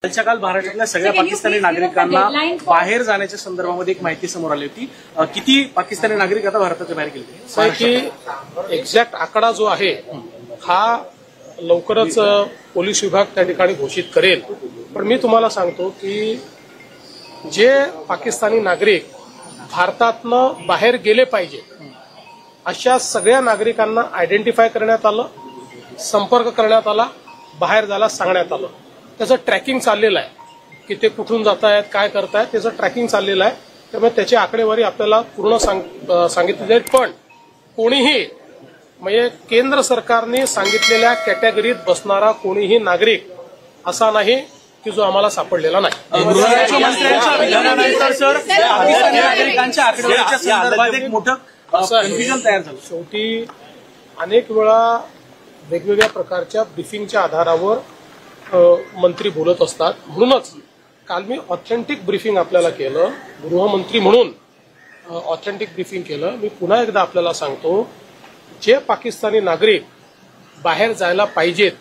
कालच्या काल महाराष्ट्रातल्या सगळ्या पाकिस्तानी नागरिकांना बाहेर जाण्याच्या संदर्भामध्ये एक माहिती समोर आली होती। किती पाकिस्तानी नागरिक आता भारताच्या बाहेर गेले? की एक्झॅक्ट आकडा जो आहे हा लवकरच पोलीस विभाग त्या ठिकाणी घोषित करेल। पण मी तुम्हाला सांगतो की जे पाकिस्तानी नागरिक भारतातनं बाहेर गेले पाहिजे अशा सगळ्या नागरिकांना आयडेंटिफाय करण्यात आलं, संपर्क करण्यात आला, बाहेर जायला सांगण्यात आलं। त्याचं ट्रॅकिंग चाललेलं आहे की ते कुठून जात आहेत, काय करतायत, त्याचं ट्रॅकिंग चाललेलं आहे। त्यामुळे त्याची आकडेवारी आपल्याला पूर्ण सांगितली जाईल। पण कोणीही म्हणजे केंद्र सरकारने सांगितलेल्या कॅटेगरीत बसणारा कोणीही नागरिक असा नाही की जो आम्हाला सापडलेला नाही। गृहराज्यमंत्र्यांच्या विधानानंतर सर पाकिस्तानी नागरिकांच्या आकडेवारीच्या संदर्भात एक मोठं कन्फ्युजन तयार झालं। शेवटी अनेक वेळा वेगवेगळ्या प्रकारच्या ब्रीफिंगच्या आधारावर मंत्री बोलत असतात। म्हणूनच काल मी ऑथेंटिक ब्रीफिंग आपल्याला केलं, गृहमंत्री म्हणून ऑथेंटिक ब्रीफिंग केलं। मी पुन्हा एकदा आपल्याला सांगतो, जे पाकिस्तानी नागरिक बाहेर जायला पाहिजेत,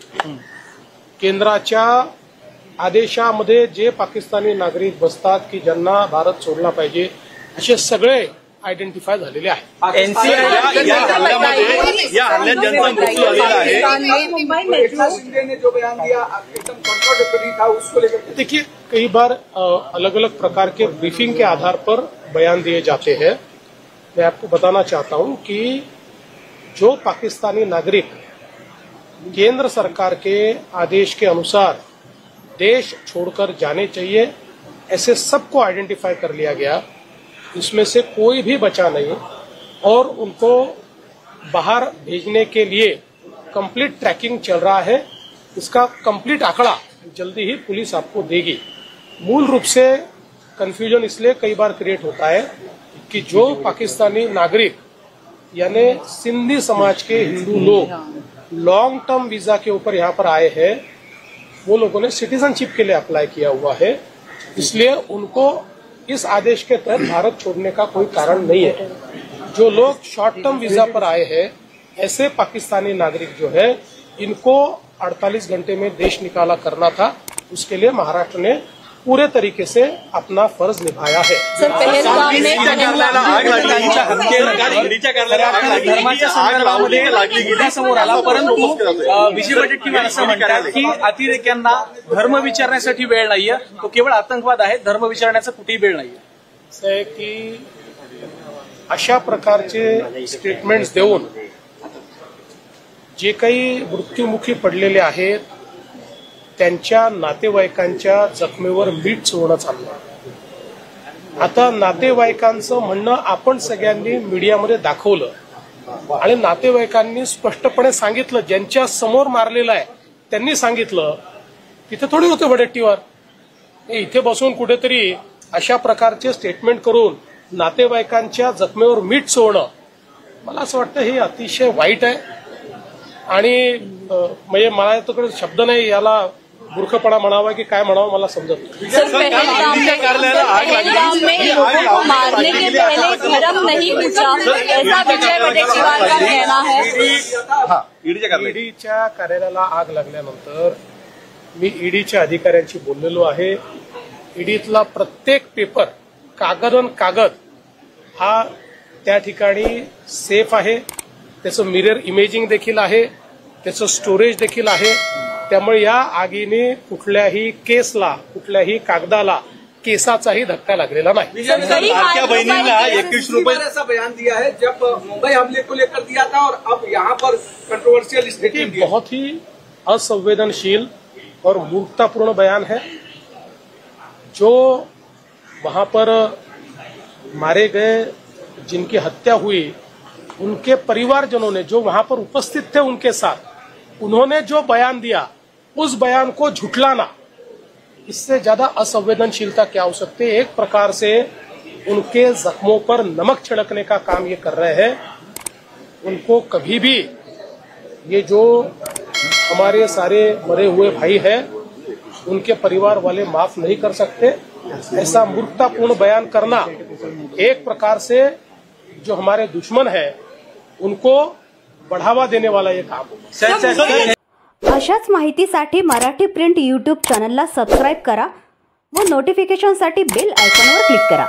केंद्राच्या आदेशामध्ये जे पाकिस्तानी नागरिक बसतात की ज्यांना भारत सोडला पाहिजे असे सगळे आयडेंटिफाय झालेले आहेत। एनसीआर या हल्ल्यात ज्यांचा मृत्यू झालेला आहे, जो बयान दिया एकदम कॉन्ट्राडिक्टरी था, उसको लेकर देखिए कई बार अलग अलग प्रकार के ब्रीफिंग के आधार पर बयान दिए जाते हैं। मैं आपको बताना चाहता हूं कि जो पाकिस्तानी नागरिक केंद्र सरकार के आदेश के अनुसार देश छोड़कर जाने चाहिए, ऐसे सबको आइडेंटिफाई कर लिया गया। इसमें से कोई भी बचा नहीं और उनको बाहर भेजने के लिए कंप्लीट ट्रैकिंग चल रहा है। इसका कंप्लीट आंकड़ा जल्दी ही पुलिस आपको देगी। मूल रूप से कंफ्यूजन इसलिए कई बार क्रिएट होता है कि जो पाकिस्तानी नागरिक यानी सिंधी समाज के हिंदू लोग लॉन्ग टर्म वीजा के ऊपर यहाँ पर आए हैं, वो लोगों ने सिटीजनशिप के लिए अप्लाई किया हुआ है, इसलिए उनको इस आदेश के तहत भारत छोड़ने का कोई कारण नहीं है। जो लोग शॉर्ट टर्म वीजा पर आए हैं, ऐसे पाकिस्तानी नागरिक जो है इनको 48 घंटे में देश निकाला करना था। उसके लिए महाराष्ट्र ने पूरे तरीके से अपना फर्ज निभाया है। धर्माच्या संदर्भामध्ये समोर आला, परंतु विजय वडेट्टीवार असं म्हणतात की अतिरेक्यांना धर्म विचारण्यासाठी वेळ नाहीये, तो केवळ आतंकवाद आहे, धर्म विचारण्याचा कुठेही वेळ नाहीये। की अशा प्रकारचे स्टेटमेंट्स देऊन जे काही मृत्युमुखी पडलेले आहेत त्यांच्या नातेवाईकांच्या जखमेवर मीठ चोळणं चाललं। आता नातेवाईकांचं म्हणणं आपण सगळ्यांनी मीडियामध्ये दाखवलं आणि नातेवाईकांनी स्पष्टपणे सांगितलं, ज्यांच्या समोर मारलेलं आहे त्यांनी सांगितलं, तिथे थोडी होते वडेट्टीवार, इथे बसून कुठेतरी अशा प्रकारचे स्टेटमेंट करून नातेवाईकांच्या जखमेवर मीठ चोळणं, मला असं वाटतं हे अतिशय वाईट आहे। आणि म्हणजे मला याच्याकडे शब्द नाही, याला मूर्खपणा म्हणावा की काय म्हणावं मला समजत नाही। मारने के पहले धर्म नहीं पूछा, ऐसा विजय वडेट्टीवार का कहना है। ईडीच्या कार्यालयाला आग लागल्यानंतर मी ईडीच्या अधिकाऱ्यांशी बोललेलो आहे। ईडीतला प्रत्येक पेपर, कागद हा त्या ठिकाणी सेफ आहे, त्याचं मिरर इमेजिंग देखील आहे, त्याचं स्टोरेज देखील आहे। त्यामुळे या आगीने कुठल्याही केसला, कुठल्याही कागदाला, केसाचाही धक्का लागलेला नाही। लाडक्या बहिणींना 21 रुपये ऐसा बयान दिया है जब मुंबई हमले को लेकर दिया था और अब यहाँ पर कंट्रोवर्शियल स्टेटमेंट दिया। बहुत ही असंवेदनशील और मूर्खतापूर्ण बयान है। जो वहां पर मारे गए, जिनकी हत्या हुई, उनके परिवारजनों ने जो वहां पर उपस्थित थे उनके साथ, उन्होंने जो बयान दिया उस बयान को झुठलाना, इससे ज्यादा असंवेदनशीलता क्या हो सकती है। एक प्रकार से उनके जख्मों पर नमक छिड़कने का काम ये कर रहे हैं। उनको कभी भी ये जो हमारे सारे मरे हुए भाई हैं उनके परिवार वाले माफ नहीं कर सकते। ऐसा मूर्खतापूर्ण बयान करना एक प्रकार से जो हमारे दुश्मन है उनको बढ़ावा देने वाला ये काम होगा। अशाच माहितीसाठी मराठी प्रिंट यूट्यूब चॅनलला सबस्क्राईब करा व नोटिफिकेशनसाठी बेल आयकॉनवर क्लिक करा.